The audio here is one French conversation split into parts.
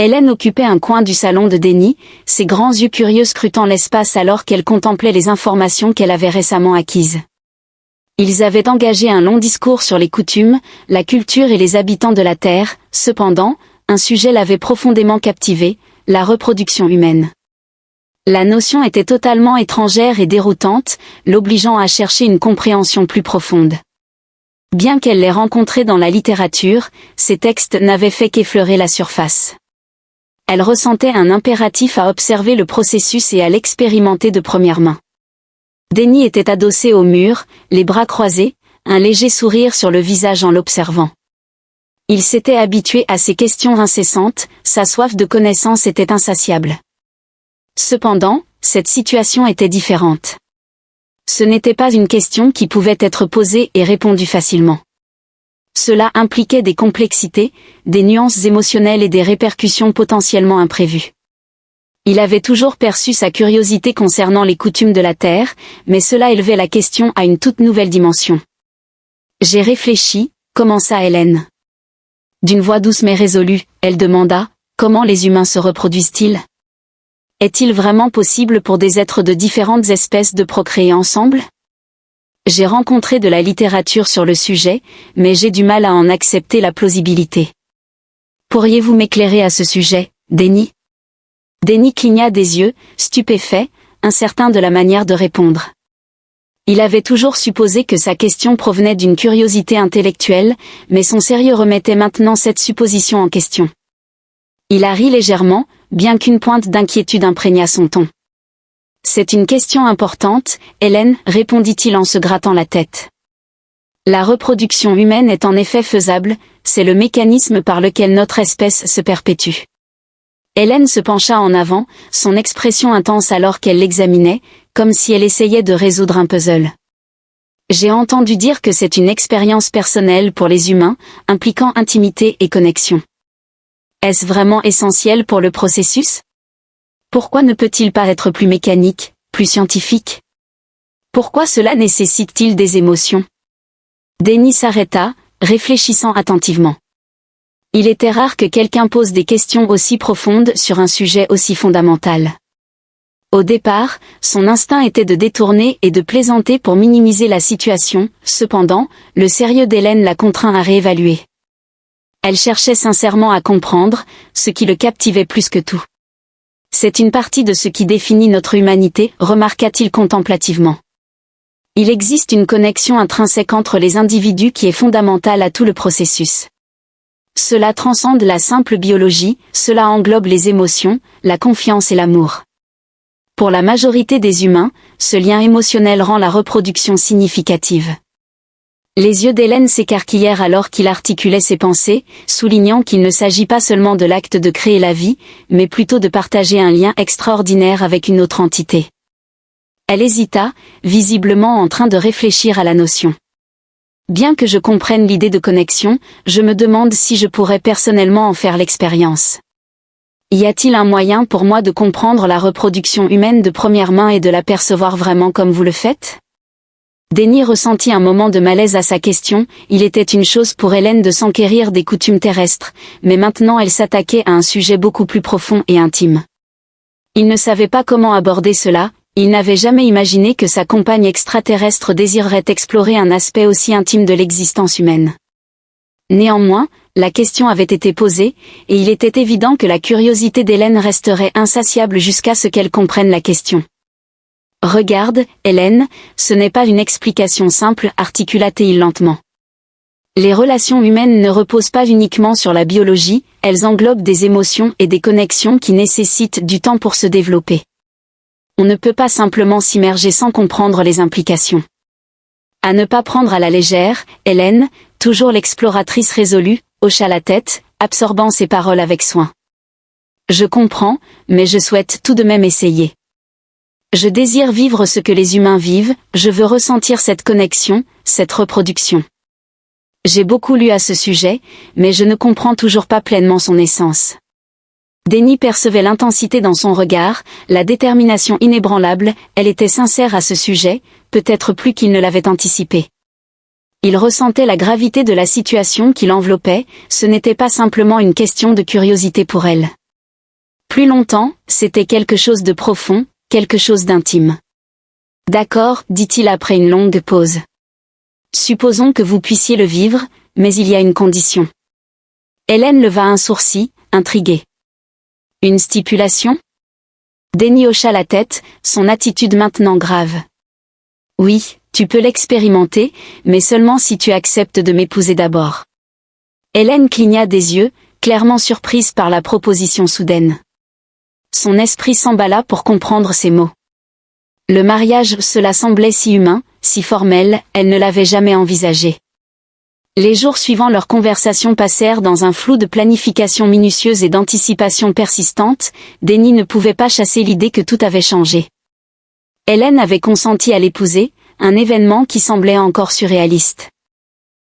Hélène occupait un coin du salon de Denis, ses grands yeux curieux scrutant l'espace alors qu'elle contemplait les informations qu'elle avait récemment acquises. Ils avaient engagé un long discours sur les coutumes, la culture et les habitants de la Terre. Cependant, un sujet l'avait profondément captivée, la reproduction humaine. La notion était totalement étrangère et déroutante, l'obligeant à chercher une compréhension plus profonde. Bien qu'elle l'ait rencontrée dans la littérature, ces textes n'avaient fait qu'effleurer la surface. Elle ressentait un impératif à observer le processus et à l'expérimenter de première main. Denis était adossé au mur, les bras croisés, un léger sourire sur le visage en l'observant. Il s'était habitué à ces questions incessantes, sa soif de connaissance était insatiable. Cependant, cette situation était différente. Ce n'était pas une question qui pouvait être posée et répondue facilement. Cela impliquait des complexités, des nuances émotionnelles et des répercussions potentiellement imprévues. Il avait toujours perçu sa curiosité concernant les coutumes de la Terre, mais cela élevait la question à une toute nouvelle dimension. « J'ai réfléchi », commença Hélène. D'une voix douce mais résolue, elle demanda « Comment les humains se reproduisent-ils ? Est-il vraiment possible pour des êtres de différentes espèces de procréer ensemble ? J'ai rencontré de la littérature sur le sujet, mais j'ai du mal à en accepter la plausibilité. Pourriez-vous m'éclairer à ce sujet, Denis ? Denis cligna des yeux, stupéfait, incertain de la manière de répondre. Il avait toujours supposé que sa question provenait d'une curiosité intellectuelle, mais son sérieux remettait maintenant cette supposition en question. Il a ri légèrement, bien qu'une pointe d'inquiétude imprégna son ton. « C'est une question importante, Hélène, répondit-il en se grattant la tête. La reproduction humaine est en effet faisable, c'est le mécanisme par lequel notre espèce se perpétue. Hélène se pencha en avant, son expression intense alors qu'elle l'examinait, comme si elle essayait de résoudre un puzzle. J'ai entendu dire que c'est une expérience personnelle pour les humains, impliquant intimité et connexion. Est-ce vraiment essentiel pour le processus ? Pourquoi ne peut-il pas être plus mécanique, plus scientifique ? Pourquoi cela nécessite-t-il des émotions ? Denis s'arrêta, réfléchissant attentivement. Il était rare que quelqu'un pose des questions aussi profondes sur un sujet aussi fondamental. Au départ, son instinct était de détourner et de plaisanter pour minimiser la situation, cependant, le sérieux d'Hélène l'a contraint à réévaluer. Elle cherchait sincèrement à comprendre, ce qui le captivait plus que tout. C'est une partie de ce qui définit notre humanité, remarqua-t-il contemplativement. Il existe une connexion intrinsèque entre les individus qui est fondamentale à tout le processus. Cela transcende la simple biologie, cela englobe les émotions, la confiance et l'amour. Pour la majorité des humains, ce lien émotionnel rend la reproduction significative. Les yeux d'Hélène s'écarquillèrent alors qu'il articulait ses pensées, soulignant qu'il ne s'agit pas seulement de l'acte de créer la vie, mais plutôt de partager un lien extraordinaire avec une autre entité. Elle hésita, visiblement en train de réfléchir à la notion. Bien que je comprenne l'idée de connexion, je me demande si je pourrais personnellement en faire l'expérience. Y a-t-il un moyen pour moi de comprendre la reproduction humaine de première main et de la percevoir vraiment comme vous le faites ? Denis ressentit un moment de malaise à sa question, il était une chose pour Hélène de s'enquérir des coutumes terrestres, mais maintenant elle s'attaquait à un sujet beaucoup plus profond et intime. Il ne savait pas comment aborder cela, il n'avait jamais imaginé que sa compagne extraterrestre désirerait explorer un aspect aussi intime de l'existence humaine. Néanmoins, la question avait été posée, et il était évident que la curiosité d'Hélène resterait insatiable jusqu'à ce qu'elle comprenne la question. « Regarde, Hélène, ce n'est pas une explication simple, articula-t-il lentement. Les relations humaines ne reposent pas uniquement sur la biologie, elles englobent des émotions et des connexions qui nécessitent du temps pour se développer. On ne peut pas simplement s'immerger sans comprendre les implications. À ne pas prendre à la légère, Hélène, toujours l'exploratrice résolue, hocha la tête, absorbant ses paroles avec soin. Je comprends, mais je souhaite tout de même essayer. Je désire vivre ce que les humains vivent, je veux ressentir cette connexion, cette reproduction. J'ai beaucoup lu à ce sujet, mais je ne comprends toujours pas pleinement son essence. Denis percevait l'intensité dans son regard, la détermination inébranlable, elle était sincère à ce sujet, peut-être plus qu'il ne l'avait anticipé. Il ressentait la gravité de la situation qui l'enveloppait, ce n'était pas simplement une question de curiosité pour elle. Plus longtemps, c'était quelque chose de profond, quelque chose d'intime. D'accord, dit-il après une longue pause. Supposons que vous puissiez le vivre, mais il y a une condition. Hélène leva un sourcil, intriguée. Une stipulation? Denny hocha la tête, son attitude maintenant grave. Oui, tu peux l'expérimenter, mais seulement si tu acceptes de m'épouser d'abord. Hélène cligna des yeux, clairement surprise par la proposition soudaine. Son esprit s'emballa pour comprendre ces mots. Le mariage, cela semblait si humain, si formel, elle ne l'avait jamais envisagé. Les jours suivant leur conversation passèrent dans un flou de planification minutieuse et d'anticipation persistante. Denny ne pouvait pas chasser l'idée que tout avait changé. Hélène avait consenti à l'épouser, un événement qui semblait encore surréaliste.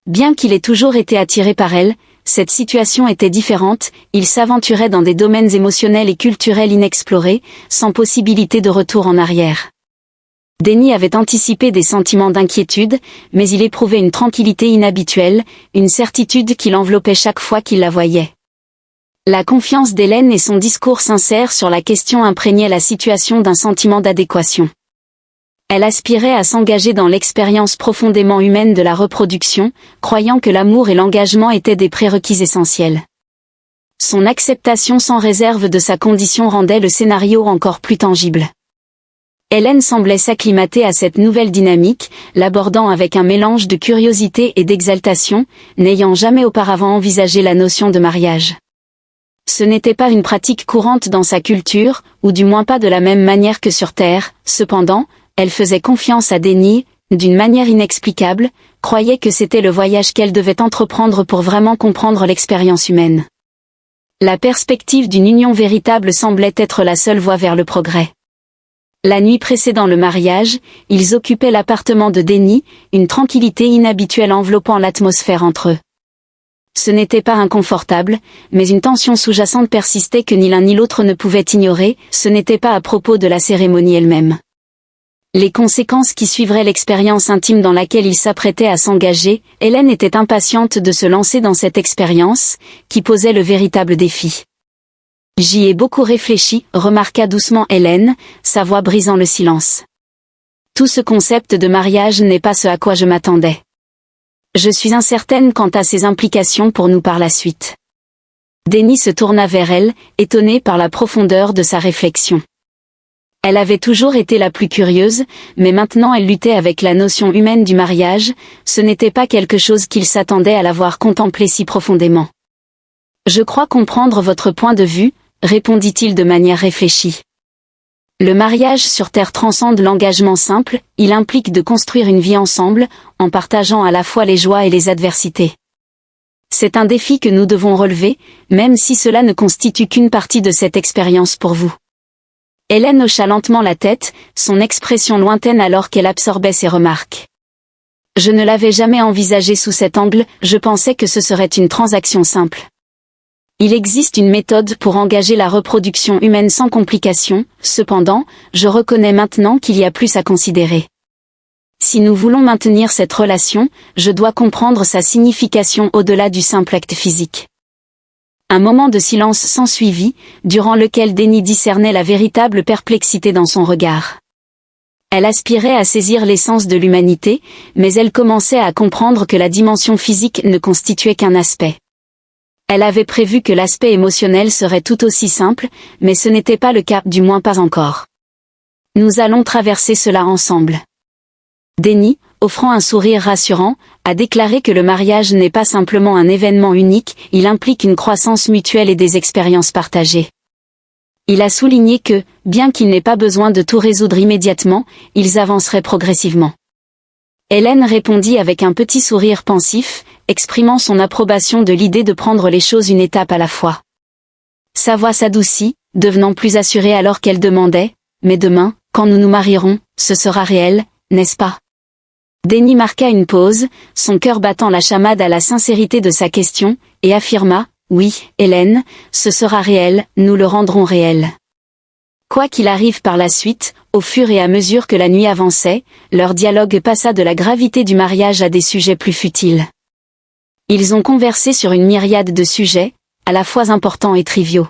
Bien qu'il ait toujours été attiré par elle, cette situation était différente, il s'aventurait dans des domaines émotionnels et culturels inexplorés, sans possibilité de retour en arrière. Denny avait anticipé des sentiments d'inquiétude, mais il éprouvait une tranquillité inhabituelle, une certitude qui l'enveloppait chaque fois qu'il la voyait. La confiance d'Hélène et son discours sincère sur la question imprégnaient la situation d'un sentiment d'adéquation. Elle aspirait à s'engager dans l'expérience profondément humaine de la reproduction, croyant que l'amour et l'engagement étaient des prérequis essentiels. Son acceptation sans réserve de sa condition rendait le scénario encore plus tangible. Hélène semblait s'acclimater à cette nouvelle dynamique, l'abordant avec un mélange de curiosité et d'exaltation, n'ayant jamais auparavant envisagé la notion de mariage. Ce n'était pas une pratique courante dans sa culture, ou du moins pas de la même manière que sur Terre. Cependant, elle faisait confiance à Denny, d'une manière inexplicable, croyait que c'était le voyage qu'elle devait entreprendre pour vraiment comprendre l'expérience humaine. La perspective d'une union véritable semblait être la seule voie vers le progrès. La nuit précédant le mariage, ils occupaient l'appartement de Denny, une tranquillité inhabituelle enveloppant l'atmosphère entre eux. Ce n'était pas inconfortable, mais une tension sous-jacente persistait que ni l'un ni l'autre ne pouvait ignorer. Ce n'était pas à propos de la cérémonie elle-même. Les conséquences qui suivraient l'expérience intime dans laquelle ils s'apprêtaient à s'engager, Hélène était impatiente de se lancer dans cette expérience, qui posait le véritable défi. J'y ai beaucoup réfléchi, remarqua doucement Hélène, sa voix brisant le silence. Tout ce concept de mariage n'est pas ce à quoi je m'attendais. Je suis incertaine quant à ses implications pour nous par la suite. Denny se tourna vers elle, étonnée par la profondeur de sa réflexion. Elle avait toujours été la plus curieuse, mais maintenant elle luttait avec la notion humaine du mariage, ce n'était pas quelque chose qu'il s'attendait à l'avoir contemplé si profondément. Je crois comprendre votre point de vue, répondit-il de manière réfléchie. Le mariage sur Terre transcende l'engagement simple, il implique de construire une vie ensemble, en partageant à la fois les joies et les adversités. C'est un défi que nous devons relever, même si cela ne constitue qu'une partie de cette expérience pour vous. Hélène hocha lentement la tête, son expression lointaine alors qu'elle absorbait ses remarques. Je ne l'avais jamais envisagé sous cet angle, je pensais que ce serait une transaction simple. Il existe une méthode pour engager la reproduction humaine sans complications, cependant, je reconnais maintenant qu'il y a plus à considérer. Si nous voulons maintenir cette relation, je dois comprendre sa signification au-delà du simple acte physique. Un moment de silence s'ensuivit, durant lequel Denny discernait la véritable perplexité dans son regard. Elle aspirait à saisir l'essence de l'humanité, mais elle commençait à comprendre que la dimension physique ne constituait qu'un aspect. Elle avait prévu que l'aspect émotionnel serait tout aussi simple, mais ce n'était pas le cas, du moins pas encore. Nous allons traverser cela ensemble. Denny, offrant un sourire rassurant, a déclaré que le mariage n'est pas simplement un événement unique, il implique une croissance mutuelle et des expériences partagées. Il a souligné que, bien qu'il n'ait pas besoin de tout résoudre immédiatement, ils avanceraient progressivement. Hélène répondit avec un petit sourire pensif, exprimant son approbation de l'idée de prendre les choses une étape à la fois. Sa voix s'adoucit, devenant plus assurée alors qu'elle demandait « Mais demain, quand nous nous marierons, ce sera réel, n'est-ce pas ?» Denny marqua une pause, son cœur battant la chamade à la sincérité de sa question, et affirma « Oui, Hélène, ce sera réel, nous le rendrons réel. » Quoi qu'il arrive par la suite, au fur et à mesure que la nuit avançait, leur dialogue passa de la gravité du mariage à des sujets plus futiles. Ils ont conversé sur une myriade de sujets, à la fois importants et triviaux.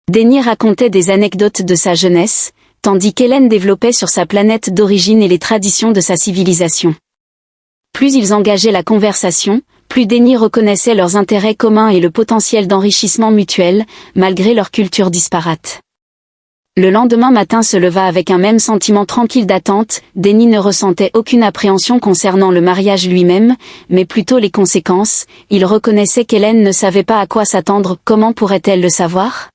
Denny racontait des anecdotes de sa jeunesse, tandis qu'Hélène développait sur sa planète d'origine et les traditions de sa civilisation. Plus ils engageaient la conversation, plus Denny reconnaissait leurs intérêts communs et le potentiel d'enrichissement mutuel, malgré leur culture disparate. Le lendemain matin se leva avec un même sentiment tranquille d'attente. Denny ne ressentait aucune appréhension concernant le mariage lui-même, mais plutôt les conséquences. Il reconnaissait qu'Hélène ne savait pas à quoi s'attendre. Comment pourrait-elle le savoir?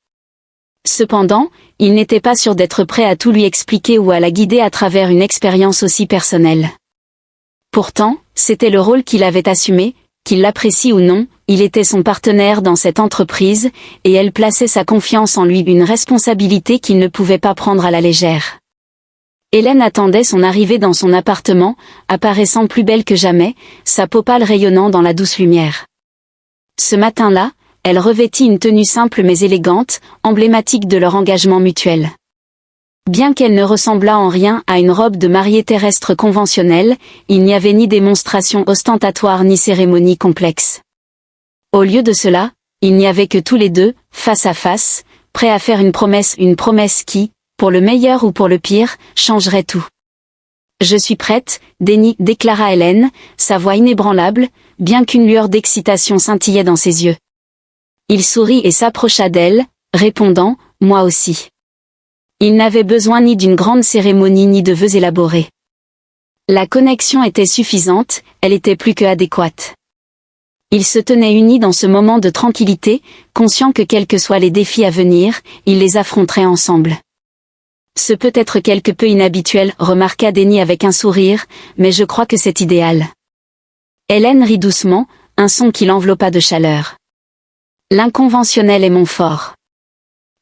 Cependant, il n'était pas sûr d'être prêt à tout lui expliquer ou à la guider à travers une expérience aussi personnelle. Pourtant, c'était le rôle qu'il avait assumé, qu'il l'apprécie ou non, il était son partenaire dans cette entreprise, et elle plaçait sa confiance en lui, une responsabilité qu'il ne pouvait pas prendre à la légère. Hélène attendait son arrivée dans son appartement, apparaissant plus belle que jamais, sa peau pâle rayonnant dans la douce lumière. Ce matin-là, elle revêtit une tenue simple mais élégante, emblématique de leur engagement mutuel. Bien qu'elle ne ressemblât en rien à une robe de mariée terrestre conventionnelle, il n'y avait ni démonstration ostentatoire ni cérémonie complexe. Au lieu de cela, il n'y avait que tous les deux, face à face, prêts à faire une promesse qui, pour le meilleur ou pour le pire, changerait tout. « Je suis prête, Denny, » déclara Hélène, sa voix inébranlable, bien qu'une lueur d'excitation scintillait dans ses yeux. Il sourit et s'approcha d'elle, répondant « Moi aussi ». Il n'avait besoin ni d'une grande cérémonie ni de vœux élaborés. La connexion était suffisante, elle était plus que adéquate. Ils se tenaient unis dans ce moment de tranquillité, conscients que quels que soient les défis à venir, ils les affronteraient ensemble. Ce peut être quelque peu inhabituel, remarqua Denny avec un sourire, mais je crois que c'est idéal. Hélène rit doucement, un son qui l'enveloppa de chaleur. L'inconventionnel est mon fort.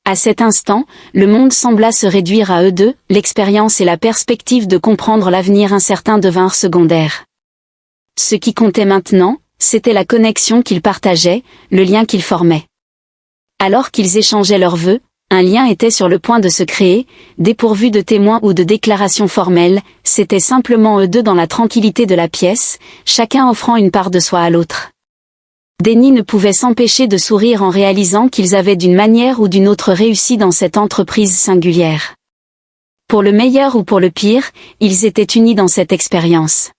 À cet instant, le monde sembla se réduire à eux deux, l'expérience et la perspective de comprendre l'avenir incertain devinrent secondaires. Ce qui comptait maintenant, c'était la connexion qu'ils partageaient, le lien qu'ils formaient. Alors qu'ils échangeaient leurs vœux, un lien était sur le point de se créer, dépourvu de témoins ou de déclarations formelles, c'étaient simplement eux deux dans la tranquillité de la pièce, chacun offrant une part de soi à l'autre. Denny ne pouvait s'empêcher de sourire en réalisant qu'ils avaient d'une manière ou d'une autre réussi dans cette entreprise singulière. Pour le meilleur ou pour le pire, ils étaient unis dans cette expérience.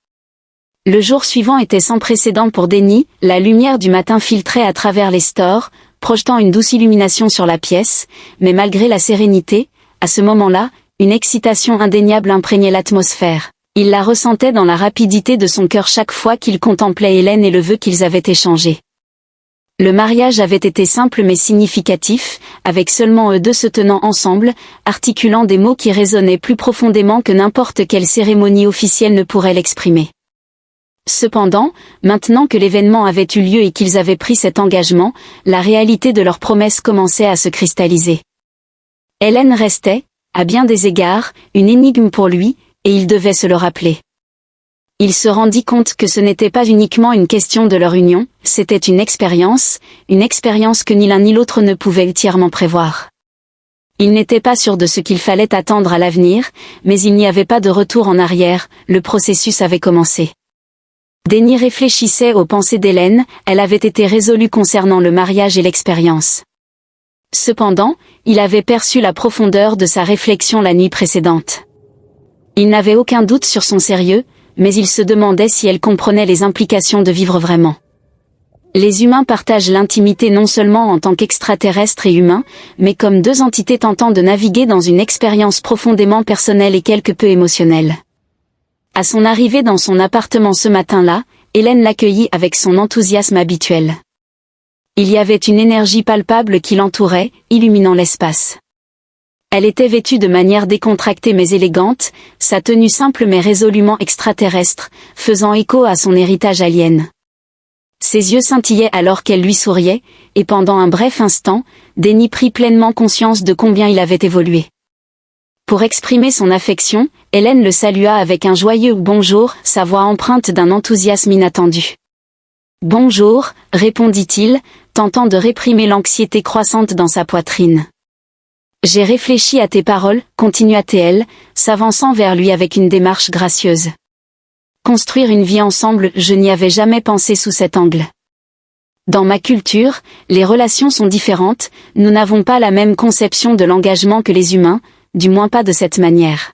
Le jour suivant était sans précédent pour Denny, la lumière du matin filtrait à travers les stores, projetant une douce illumination sur la pièce, mais malgré la sérénité, à ce moment-là, une excitation indéniable imprégnait l'atmosphère. Il la ressentait dans la rapidité de son cœur chaque fois qu'il contemplait Hélène et le vœu qu'ils avaient échangé. Le mariage avait été simple mais significatif, avec seulement eux deux se tenant ensemble, articulant des mots qui résonnaient plus profondément que n'importe quelle cérémonie officielle ne pourrait l'exprimer. Cependant, maintenant que l'événement avait eu lieu et qu'ils avaient pris cet engagement, la réalité de leur promesse commençait à se cristalliser. Hélène restait, à bien des égards, une énigme pour lui, et il devait se le rappeler. Il se rendit compte que ce n'était pas uniquement une question de leur union, c'était une expérience que ni l'un ni l'autre ne pouvait entièrement prévoir. Il n'était pas sûr de ce qu'il fallait attendre à l'avenir, mais il n'y avait pas de retour en arrière, le processus avait commencé. Denny réfléchissait aux pensées d'Hélène, elle avait été résolue concernant le mariage et l'expérience. Cependant, il avait perçu la profondeur de sa réflexion la nuit précédente. Il n'avait aucun doute sur son sérieux, mais il se demandait si elle comprenait les implications de vivre vraiment. Les humains partagent l'intimité non seulement en tant qu'extraterrestres et humains, mais comme deux entités tentant de naviguer dans une expérience profondément personnelle et quelque peu émotionnelle. À son arrivée dans son appartement ce matin-là, Hélène l'accueillit avec son enthousiasme habituel. Il y avait une énergie palpable qui l'entourait, illuminant l'espace. Elle était vêtue de manière décontractée mais élégante, sa tenue simple mais résolument extraterrestre, faisant écho à son héritage alien. Ses yeux scintillaient alors qu'elle lui souriait, et pendant un bref instant, Denny prit pleinement conscience de combien il avait évolué. Pour exprimer son affection, Hélène le salua avec un joyeux « bonjour », sa voix empreinte d'un enthousiasme inattendu. « Bonjour », répondit-il, tentant de réprimer l'anxiété croissante dans sa poitrine. « J'ai réfléchi à tes paroles », continua-t-elle, s'avançant vers lui avec une démarche gracieuse. « Construire une vie ensemble, je n'y avais jamais pensé sous cet angle. Dans ma culture, les relations sont différentes, nous n'avons pas la même conception de l'engagement que les humains, du moins pas de cette manière.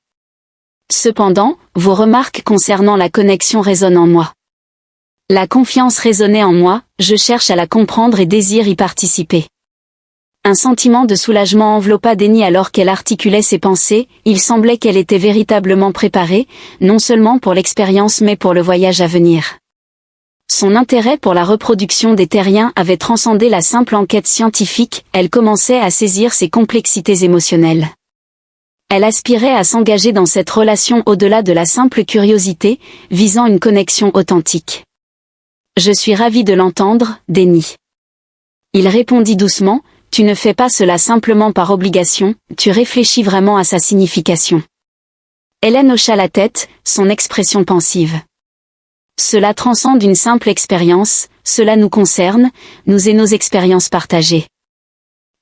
Cependant, vos remarques concernant la connexion résonnent en moi. La confiance résonnait en moi, je cherche à la comprendre et désire y participer. Un sentiment de soulagement enveloppa Denny alors qu'elle articulait ses pensées, il semblait qu'elle était véritablement préparée, non seulement pour l'expérience mais pour le voyage à venir. Son intérêt pour la reproduction des terriens avait transcendé la simple enquête scientifique, elle commençait à saisir ses complexités émotionnelles. Elle aspirait à s'engager dans cette relation au-delà de la simple curiosité, visant une connexion authentique. « Je suis ravi de l'entendre, Denny. » Il répondit doucement, « Tu ne fais pas cela simplement par obligation, tu réfléchis vraiment à sa signification. » Hélène hocha la tête, son expression pensive. « Cela transcende une simple expérience, cela nous concerne, nous et nos expériences partagées.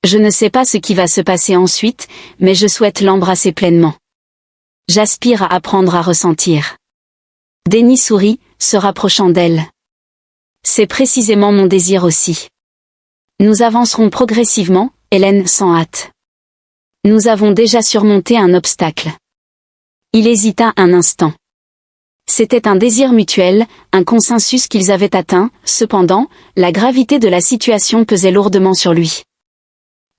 Je ne sais pas ce qui va se passer ensuite, mais je souhaite l'embrasser pleinement. J'aspire à apprendre à ressentir. » Denny sourit, se rapprochant d'elle. « C'est précisément mon désir aussi. » Nous avancerons progressivement, Hélène, sans hâte. Nous avons déjà surmonté un obstacle. Il hésita un instant. C'était un désir mutuel, un consensus qu'ils avaient atteint, cependant, la gravité de la situation pesait lourdement sur lui.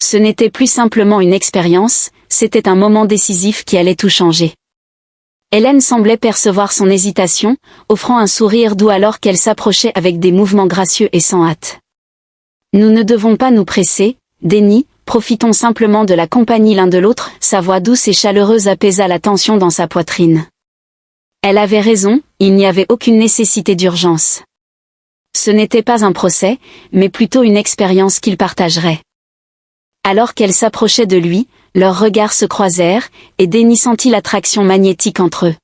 Ce n'était plus simplement une expérience, c'était un moment décisif qui allait tout changer. Hélène semblait percevoir son hésitation, offrant un sourire doux alors qu'elle s'approchait avec des mouvements gracieux et sans hâte. Nous ne devons pas nous presser, Denny, profitons simplement de la compagnie l'un de l'autre, sa voix douce et chaleureuse apaisa la tension dans sa poitrine. Elle avait raison, il n'y avait aucune nécessité d'urgence. Ce n'était pas un procès, mais plutôt une expérience qu'ils partageraient. Alors qu'elle s'approchait de lui, leurs regards se croisèrent, et Denny sentit l'attraction magnétique entre eux.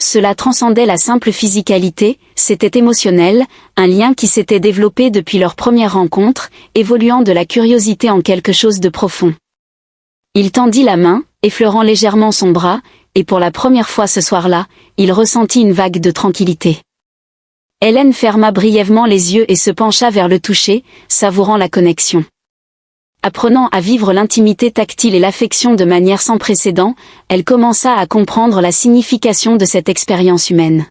Cela transcendait la simple physicalité, c'était émotionnel, un lien qui s'était développé depuis leur première rencontre, évoluant de la curiosité en quelque chose de profond. Il tendit la main, effleurant légèrement son bras, et pour la première fois ce soir-là, il ressentit une vague de tranquillité. Hélène ferma brièvement les yeux et se pencha vers le toucher, savourant la connexion. Apprenant à vivre l'intimité tactile et l'affection de manière sans précédent, elle commença à comprendre la signification de cette expérience humaine.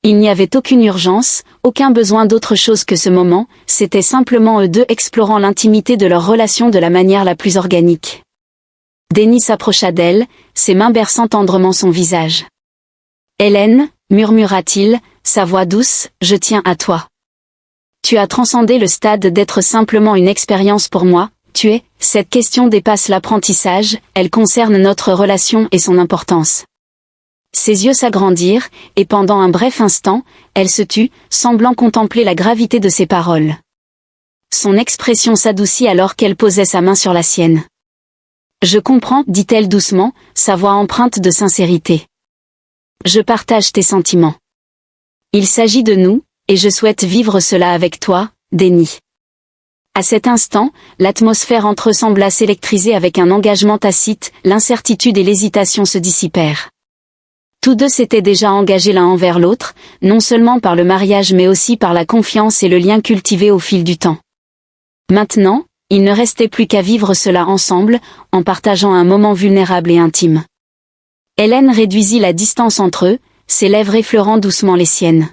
Il n'y avait aucune urgence, aucun besoin d'autre chose que ce moment, c'était simplement eux deux explorant l'intimité de leur relation de la manière la plus organique. Denny s'approcha d'elle, ses mains berçant tendrement son visage. « Hélène, murmura-t-il, sa voix douce, je tiens à toi. Tu as transcendé le stade d'être simplement une expérience pour moi. Tu es, cette question dépasse l'apprentissage, elle concerne notre relation et son importance. » Ses yeux s'agrandirent, et pendant un bref instant, elle se tut, semblant contempler la gravité de ses paroles. Son expression s'adoucit alors qu'elle posait sa main sur la sienne. « Je comprends, dit-elle doucement, sa voix empreinte de sincérité. Je partage tes sentiments. Il s'agit de nous, et je souhaite vivre cela avec toi, Denny. » À cet instant, l'atmosphère entre eux sembla s'électriser avec un engagement tacite, l'incertitude et l'hésitation se dissipèrent. Tous deux s'étaient déjà engagés l'un envers l'autre, non seulement par le mariage mais aussi par la confiance et le lien cultivé au fil du temps. Maintenant, il ne restait plus qu'à vivre cela ensemble, en partageant un moment vulnérable et intime. Hélène réduisit la distance entre eux, ses lèvres effleurant doucement les siennes.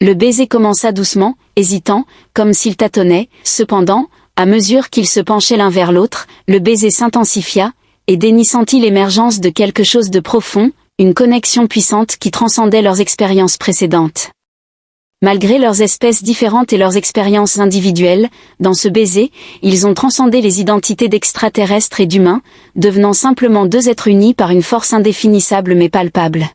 Le baiser commença doucement, hésitant, comme s'il tâtonnait, cependant, à mesure qu'ils se penchaient l'un vers l'autre, le baiser s'intensifia, et Denny sentit l'émergence de quelque chose de profond, une connexion puissante qui transcendait leurs expériences précédentes. Malgré leurs espèces différentes et leurs expériences individuelles, dans ce baiser, ils ont transcendé les identités d'extraterrestres et d'humains, devenant simplement deux êtres unis par une force indéfinissable mais palpable.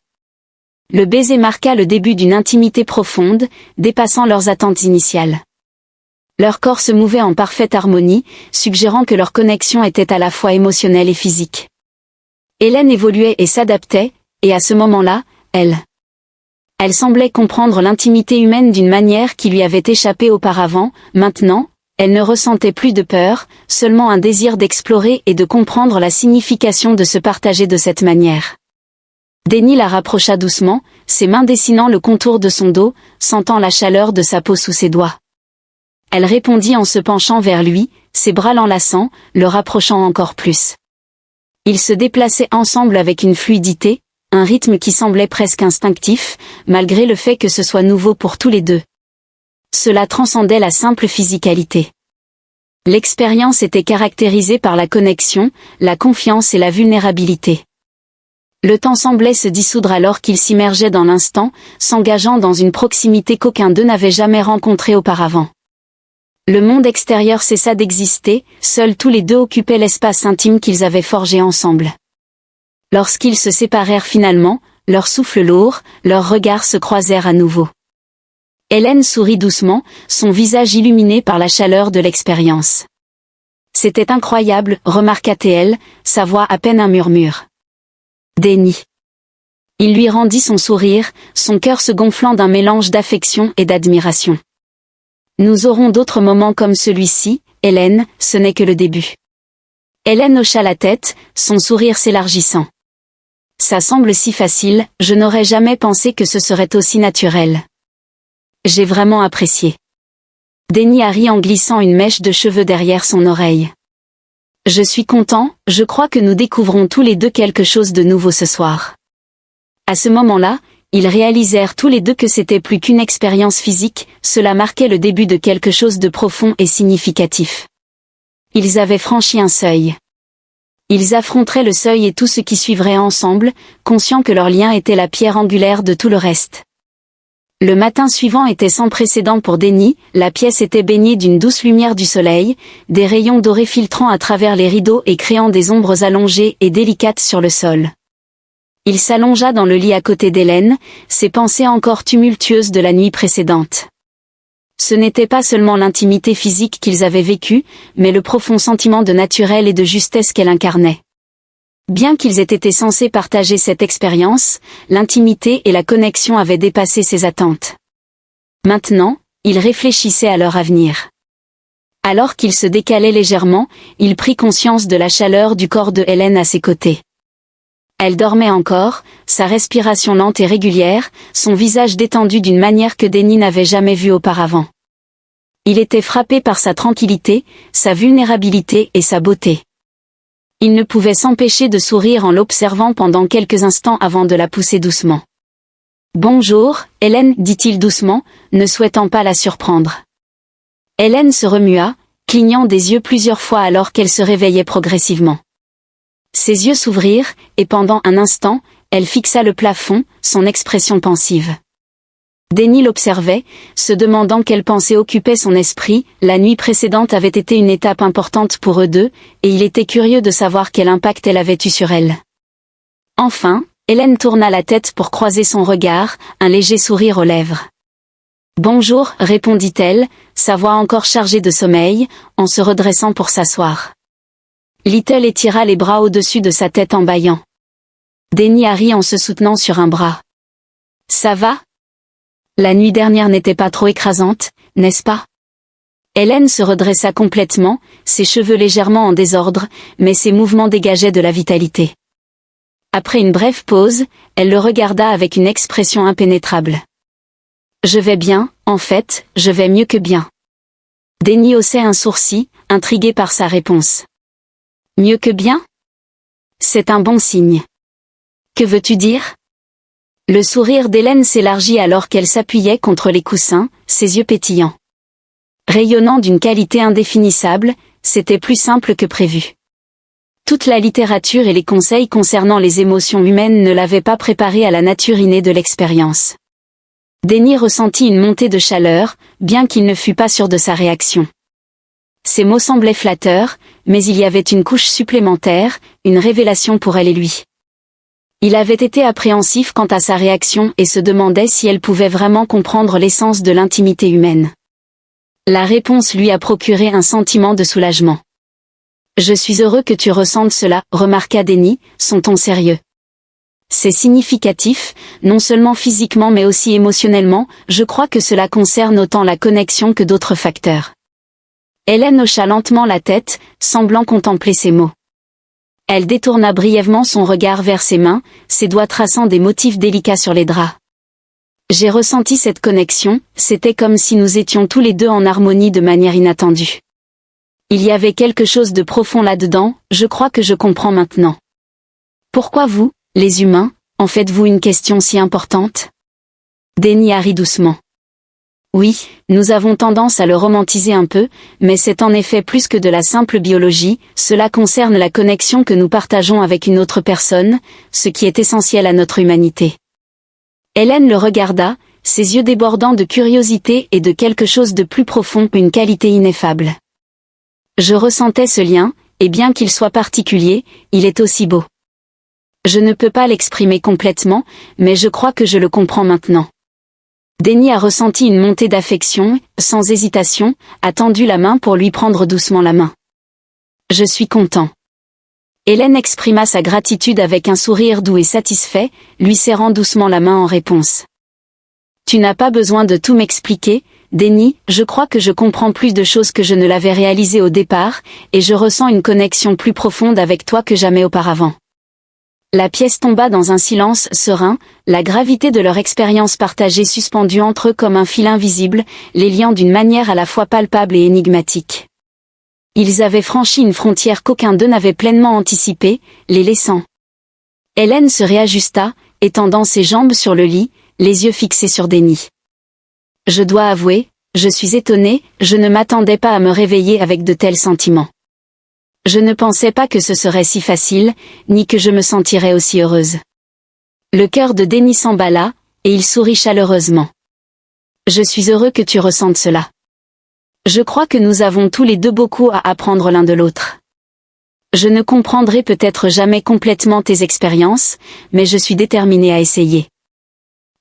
Le baiser marqua le début d'une intimité profonde, dépassant leurs attentes initiales. Leurs corps se mouvaient en parfaite harmonie, suggérant que leur connexion était à la fois émotionnelle et physique. Hélène évoluait et s'adaptait, et à ce moment-là, elle semblait comprendre l'intimité humaine d'une manière qui lui avait échappé auparavant. Maintenant, elle ne ressentait plus de peur, seulement un désir d'explorer et de comprendre la signification de se partager de cette manière. Denny la rapprocha doucement, ses mains dessinant le contour de son dos, sentant la chaleur de sa peau sous ses doigts. Elle répondit en se penchant vers lui, ses bras l'enlaçant, le rapprochant encore plus. Ils se déplaçaient ensemble avec une fluidité, un rythme qui semblait presque instinctif, malgré le fait que ce soit nouveau pour tous les deux. Cela transcendait la simple physicalité. L'expérience était caractérisée par la connexion, la confiance et la vulnérabilité. Le temps semblait se dissoudre alors qu'ils s'immergeaient dans l'instant, s'engageant dans une proximité qu'aucun d'eux n'avait jamais rencontrée auparavant. Le monde extérieur cessa d'exister, seuls tous les deux occupaient l'espace intime qu'ils avaient forgé ensemble. Lorsqu'ils se séparèrent finalement, leur souffle lourd, leurs regards se croisèrent à nouveau. Hélène sourit doucement, son visage illuminé par la chaleur de l'expérience. C'était incroyable, remarqua-t-elle, sa voix à peine un murmure. Déni. Il lui rendit son sourire, son cœur se gonflant d'un mélange d'affection et d'admiration. Nous aurons d'autres moments comme celui-ci, Hélène, ce n'est que le début. Hélène hocha la tête, son sourire s'élargissant. Ça semble si facile, je n'aurais jamais pensé que ce serait aussi naturel. J'ai vraiment apprécié. Déni a ri en glissant une mèche de cheveux derrière son oreille. Je suis content, je crois que nous découvrons tous les deux quelque chose de nouveau ce soir. À ce moment-là, ils réalisèrent tous les deux que c'était plus qu'une expérience physique, cela marquait le début de quelque chose de profond et significatif. Ils avaient franchi un seuil. Ils affronteraient le seuil et tout ce qui suivrait ensemble, conscients que leur lien était la pierre angulaire de tout le reste. Le matin suivant était sans précédent pour Déni, la pièce était baignée d'une douce lumière du soleil, des rayons dorés filtrant à travers les rideaux et créant des ombres allongées et délicates sur le sol. Il s'allongea dans le lit à côté d'Hélène, ses pensées encore tumultueuses de la nuit précédente. Ce n'était pas seulement l'intimité physique qu'ils avaient vécue, mais le profond sentiment de naturel et de justesse qu'elle incarnait. Bien qu'ils aient été censés partager cette expérience, l'intimité et la connexion avaient dépassé ses attentes. Maintenant, ils réfléchissaient à leur avenir. Alors qu'il se décalait légèrement, il prit conscience de la chaleur du corps de Hélène à ses côtés. Elle dormait encore, sa respiration lente et régulière, son visage détendu d'une manière que Déni n'avait jamais vue auparavant. Il était frappé par sa tranquillité, sa vulnérabilité et sa beauté. Il ne pouvait s'empêcher de sourire en l'observant pendant quelques instants avant de la pousser doucement. « Bonjour, Hélène, dit-il doucement, ne souhaitant pas la surprendre. Hélène se remua, clignant des yeux plusieurs fois alors qu'elle se réveillait progressivement. Ses yeux s'ouvrirent, et pendant un instant, elle fixa le plafond, son expression pensive. Déni l'observait, se demandant quelle pensée occupait son esprit. La nuit précédente avait été une étape importante pour eux deux, et il était curieux de savoir quel impact elle avait eu sur elle. Enfin, Hélène tourna la tête pour croiser son regard, un léger sourire aux lèvres. « Bonjour, répondit-elle, sa voix encore chargée de sommeil, en se redressant pour s'asseoir. Little étira les bras au-dessus de sa tête en bâillant. Déni rit en se soutenant sur un bras. « Ça va ? La nuit dernière n'était pas trop écrasante, n'est-ce pas ?» Hélène se redressa complètement, ses cheveux légèrement en désordre, mais ses mouvements dégageaient de la vitalité. Après une brève pause, elle le regarda avec une expression impénétrable. « Je vais bien, en fait, je vais mieux que bien. » Déni haussait un sourcil, intrigué par sa réponse. « Mieux que bien ? C'est un bon signe. Que veux-tu dire ? » Le sourire d'Hélène s'élargit alors qu'elle s'appuyait contre les coussins, ses yeux pétillants. Rayonnant d'une qualité indéfinissable, c'était plus simple que prévu. Toute la littérature et les conseils concernant les émotions humaines ne l'avaient pas préparée à la nature innée de l'expérience. Déni ressentit une montée de chaleur, bien qu'il ne fût pas sûr de sa réaction. Ces mots semblaient flatteurs, mais il y avait une couche supplémentaire, une révélation pour elle et lui. Il avait été appréhensif quant à sa réaction et se demandait si elle pouvait vraiment comprendre l'essence de l'intimité humaine. La réponse lui a procuré un sentiment de soulagement. « Je suis heureux que tu ressentes cela, remarqua Déni, son ton sérieux. C'est significatif, non seulement physiquement mais aussi émotionnellement, je crois que cela concerne autant la connexion que d'autres facteurs. » Hélène hocha lentement la tête, semblant contempler ces mots. Elle détourna brièvement son regard vers ses mains, ses doigts traçant des motifs délicats sur les draps. J'ai ressenti cette connexion, c'était comme si nous étions tous les deux en harmonie de manière inattendue. Il y avait quelque chose de profond là-dedans, je crois que je comprends maintenant. Pourquoi vous, les humains, en faites-vous une question si importante? Denny a ri doucement. Oui, nous avons tendance à le romantiser un peu, mais c'est en effet plus que de la simple biologie, cela concerne la connexion que nous partageons avec une autre personne, ce qui est essentiel à notre humanité. Hélène le regarda, ses yeux débordant de curiosité et de quelque chose de plus profond, une qualité ineffable. Je ressentais ce lien, et bien qu'il soit particulier, il est aussi beau. Je ne peux pas l'exprimer complètement, mais je crois que je le comprends maintenant. Denny a ressenti une montée d'affection, sans hésitation, a tendu la main pour lui prendre doucement la main. Je suis content. Hélène exprima sa gratitude avec un sourire doux et satisfait, lui serrant doucement la main en réponse. Tu n'as pas besoin de tout m'expliquer, Denny, je crois que je comprends plus de choses que je ne l'avais réalisé au départ, et je ressens une connexion plus profonde avec toi que jamais auparavant. La pièce tomba dans un silence serein, la gravité de leur expérience partagée suspendue entre eux comme un fil invisible, les liant d'une manière à la fois palpable et énigmatique. Ils avaient franchi une frontière qu'aucun d'eux n'avait pleinement anticipée, les laissant. Hélène se réajusta, étendant ses jambes sur le lit, les yeux fixés sur Denny. Je dois avouer, je suis étonnée, je ne m'attendais pas à me réveiller avec de tels sentiments. Je ne pensais pas que ce serait si facile, ni que je me sentirais aussi heureuse. Le cœur de Denny s'emballa, et il sourit chaleureusement. Je suis heureux que tu ressentes cela. Je crois que nous avons tous les deux beaucoup à apprendre l'un de l'autre. Je ne comprendrai peut-être jamais complètement tes expériences, mais je suis déterminée à essayer.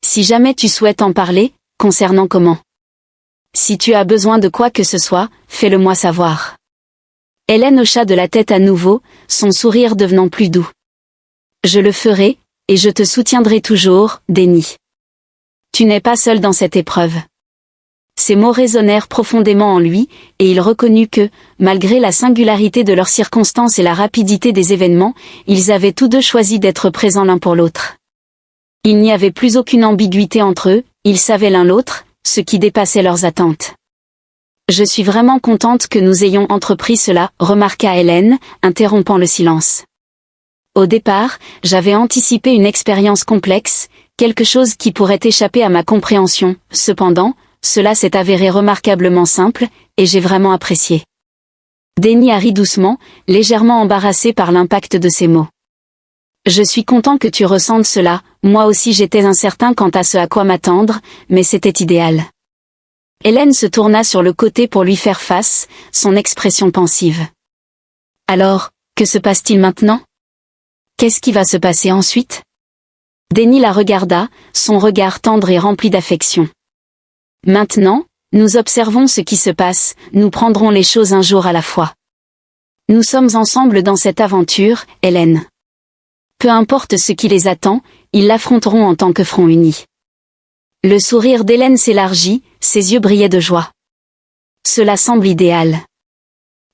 Si jamais tu souhaites en parler, concernant comment. Si tu as besoin de quoi que ce soit, fais-le moi savoir. Hélène hocha de la tête à nouveau, son sourire devenant plus doux. Je le ferai, et je te soutiendrai toujours, Denny. Tu n'es pas seul dans cette épreuve. Ces mots résonnèrent profondément en lui, et il reconnut que, malgré la singularité de leurs circonstances et la rapidité des événements, ils avaient tous deux choisi d'être présents l'un pour l'autre. Il n'y avait plus aucune ambiguïté entre eux, ils savaient l'un l'autre, ce qui dépassait leurs attentes. Je suis vraiment contente que nous ayons entrepris cela, remarqua Hélène, interrompant le silence. Au départ, j'avais anticipé une expérience complexe, quelque chose qui pourrait échapper à ma compréhension, cependant, cela s'est avéré remarquablement simple, et j'ai vraiment apprécié. Denny a ri doucement, légèrement embarrassé par l'impact de ses mots. Je suis content que tu ressentes cela, moi aussi j'étais incertain quant à ce à quoi m'attendre, mais c'était idéal. Hélène se tourna sur le côté pour lui faire face, son expression pensive. Alors, que se passe-t-il maintenant? Qu'est-ce qui va se passer ensuite? Denny la regarda, son regard tendre et rempli d'affection. Maintenant, nous observons ce qui se passe, nous prendrons les choses un jour à la fois. Nous sommes ensemble dans cette aventure, Hélène. Peu importe ce qui les attend, ils l'affronteront en tant que front uni. Le sourire d'Hélène s'élargit, ses yeux brillaient de joie. Cela semble idéal.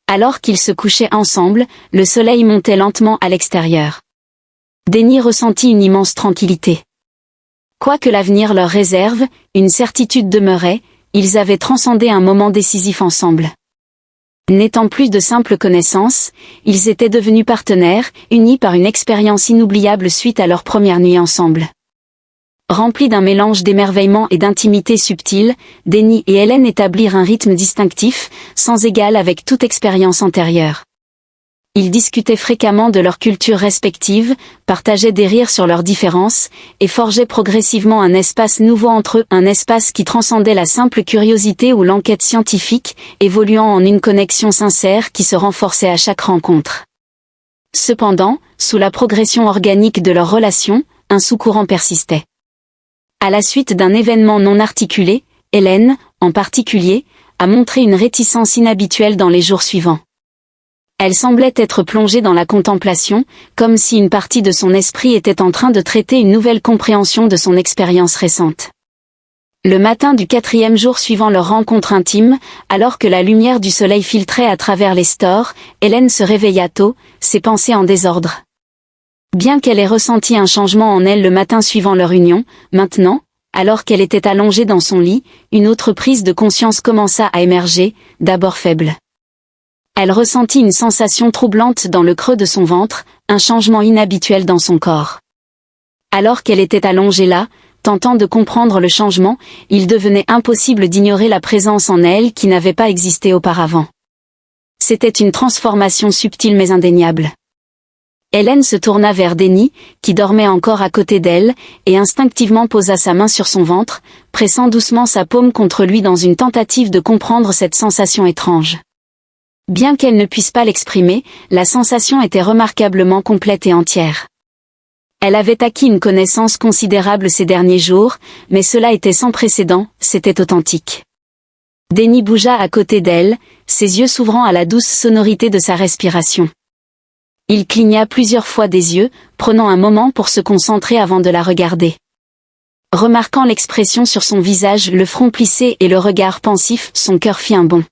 Alors qu'ils se couchaient ensemble, le soleil montait lentement à l'extérieur. Denny ressentit une immense tranquillité. Quoi que l'avenir leur réserve, une certitude demeurait, ils avaient transcendé un moment décisif ensemble. N'étant plus de simples connaissances, ils étaient devenus partenaires, unis par une expérience inoubliable suite à leur première nuit ensemble. Remplis d'un mélange d'émerveillement et d'intimité subtile, Denny et Hélène établirent un rythme distinctif, sans égal avec toute expérience antérieure. Ils discutaient fréquemment de leurs cultures respectives, partageaient des rires sur leurs différences, et forgeaient progressivement un espace nouveau entre eux, un espace qui transcendait la simple curiosité ou l'enquête scientifique, évoluant en une connexion sincère qui se renforçait à chaque rencontre. Cependant, sous la progression organique de leur relation, un sous-courant persistait. À la suite d'un événement non articulé, Hélène, en particulier, a montré une réticence inhabituelle dans les jours suivants. Elle semblait être plongée dans la contemplation, comme si une partie de son esprit était en train de traiter une nouvelle compréhension de son expérience récente. Le matin du 4e jour suivant leur rencontre intime, alors que la lumière du soleil filtrait à travers les stores, Hélène se réveilla tôt, ses pensées en désordre. Bien qu'elle ait ressenti un changement en elle le matin suivant leur union, maintenant, alors qu'elle était allongée dans son lit, une autre prise de conscience commença à émerger, d'abord faible. Elle ressentit une sensation troublante dans le creux de son ventre, un changement inhabituel dans son corps. Alors qu'elle était allongée là, tentant de comprendre le changement, il devenait impossible d'ignorer la présence en elle qui n'avait pas existé auparavant. C'était une transformation subtile mais indéniable. Hélène se tourna vers Denny, qui dormait encore à côté d'elle, et instinctivement posa sa main sur son ventre, pressant doucement sa paume contre lui dans une tentative de comprendre cette sensation étrange. Bien qu'elle ne puisse pas l'exprimer, la sensation était remarquablement complète et entière. Elle avait acquis une connaissance considérable ces derniers jours, mais cela était sans précédent, c'était authentique. Denny bougea à côté d'elle, ses yeux s'ouvrant à la douce sonorité de sa respiration. Il cligna plusieurs fois des yeux, prenant un moment pour se concentrer avant de la regarder. Remarquant l'expression sur son visage, le front plissé et le regard pensif, son cœur fit un bond.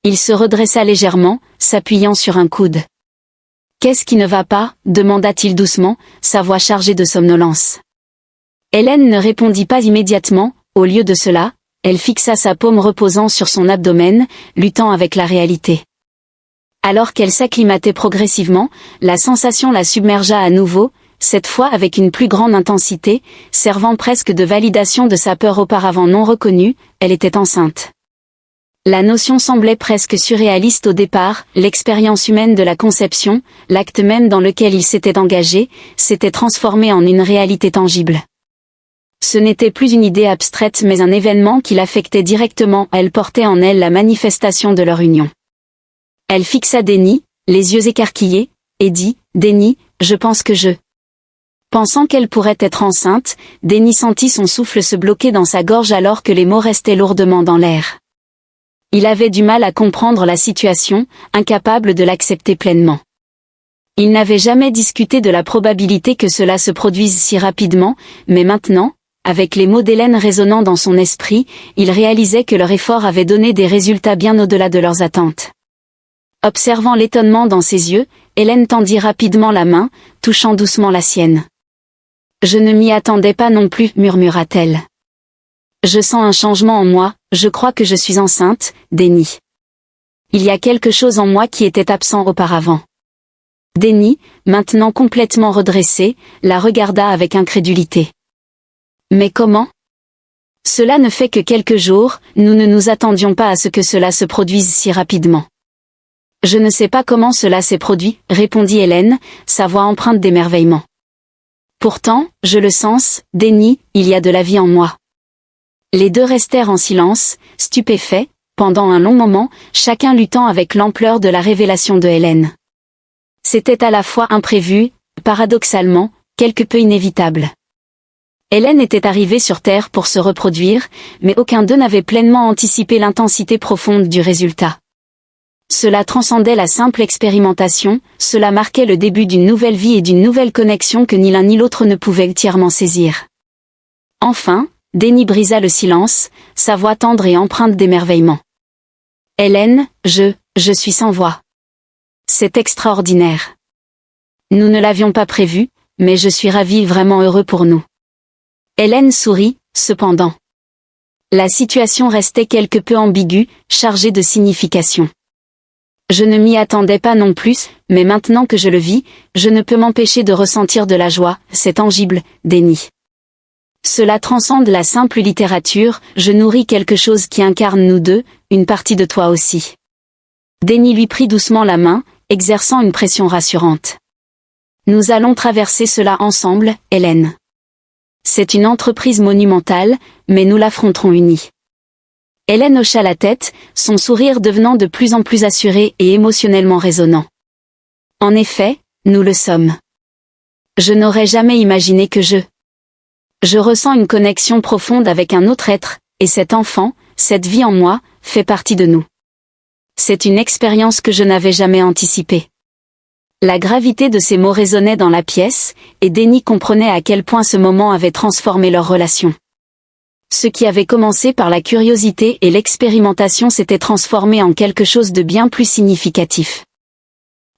Il se redressa légèrement, s'appuyant sur un coude. « Qu'est-ce qui ne va pas ?» demanda-t-il doucement, sa voix chargée de somnolence. Hélène ne répondit pas immédiatement, au lieu de cela, elle fixa sa paume reposant sur son abdomen, luttant avec la réalité. Alors qu'elle s'acclimatait progressivement, la sensation la submergea à nouveau, cette fois avec une plus grande intensité, servant presque de validation de sa peur auparavant non reconnue, elle était enceinte. La notion semblait presque surréaliste au départ, l'expérience humaine de la conception, l'acte même dans lequel il s'était engagé, s'était transformé en une réalité tangible. Ce n'était plus une idée abstraite mais un événement qui l'affectait directement, elle portait en elle la manifestation de leur union. Elle fixa Denny, les yeux écarquillés, et dit « Denny, je pense que je… » Pensant qu'elle pourrait être enceinte, Denny sentit son souffle se bloquer dans sa gorge alors que les mots restaient lourdement dans l'air. Il avait du mal à comprendre la situation, incapable de l'accepter pleinement. Il n'avait jamais discuté de la probabilité que cela se produise si rapidement, mais maintenant, avec les mots d'Hélène résonnant dans son esprit, il réalisait que leur effort avait donné des résultats bien au-delà de leurs attentes. Observant l'étonnement dans ses yeux, Hélène tendit rapidement la main, touchant doucement la sienne. « Je ne m'y attendais pas non plus, murmura-t-elle. Je sens un changement en moi, je crois que je suis enceinte, Denny. Il y a quelque chose en moi qui était absent auparavant. » Denny, maintenant complètement redressé, la regarda avec incrédulité. « Mais comment ? Cela ne fait que quelques jours, nous ne nous attendions pas à ce que cela se produise si rapidement. » Je ne sais pas comment cela s'est produit, répondit Hélène, sa voix empreinte d'émerveillement. Pourtant, je le sens, Denny, il y a de la vie en moi. Les deux restèrent en silence, stupéfaits, pendant un long moment, chacun luttant avec l'ampleur de la révélation de Hélène. C'était à la fois imprévu, paradoxalement, quelque peu inévitable. Hélène était arrivée sur Terre pour se reproduire, mais aucun d'eux n'avait pleinement anticipé l'intensité profonde du résultat. Cela transcendait la simple expérimentation, cela marquait le début d'une nouvelle vie et d'une nouvelle connexion que ni l'un ni l'autre ne pouvaient entièrement saisir. Enfin, Denny brisa le silence, sa voix tendre et empreinte d'émerveillement. « Hélène, je suis sans voix. C'est extraordinaire. Nous ne l'avions pas prévu, mais je suis ravi, vraiment heureux pour nous. » Hélène sourit, cependant. La situation restait quelque peu ambiguë, chargée de signification. Je ne m'y attendais pas non plus, mais maintenant que je le vis, je ne peux m'empêcher de ressentir de la joie, c'est tangible, Denny. Cela transcende la simple littérature, je nourris quelque chose qui incarne nous deux, une partie de toi aussi. Denny lui prit doucement la main, exerçant une pression rassurante. Nous allons traverser cela ensemble, Hélène. C'est une entreprise monumentale, mais nous l'affronterons unis. Hélène hocha la tête, son sourire devenant de plus en plus assuré et émotionnellement résonnant. En effet, nous le sommes. Je n'aurais jamais imaginé que je ressens une connexion profonde avec un autre être, et cet enfant, cette vie en moi, fait partie de nous. C'est une expérience que je n'avais jamais anticipée. La gravité de ces mots résonnait dans la pièce, et Denny comprenait à quel point ce moment avait transformé leur relation. Ce qui avait commencé par la curiosité et l'expérimentation s'était transformé en quelque chose de bien plus significatif.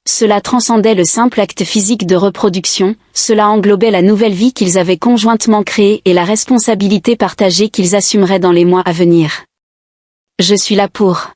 Cela transcendait le simple acte physique de reproduction, cela englobait la nouvelle vie qu'ils avaient conjointement créée et la responsabilité partagée qu'ils assumeraient dans les mois à venir. Je suis là pour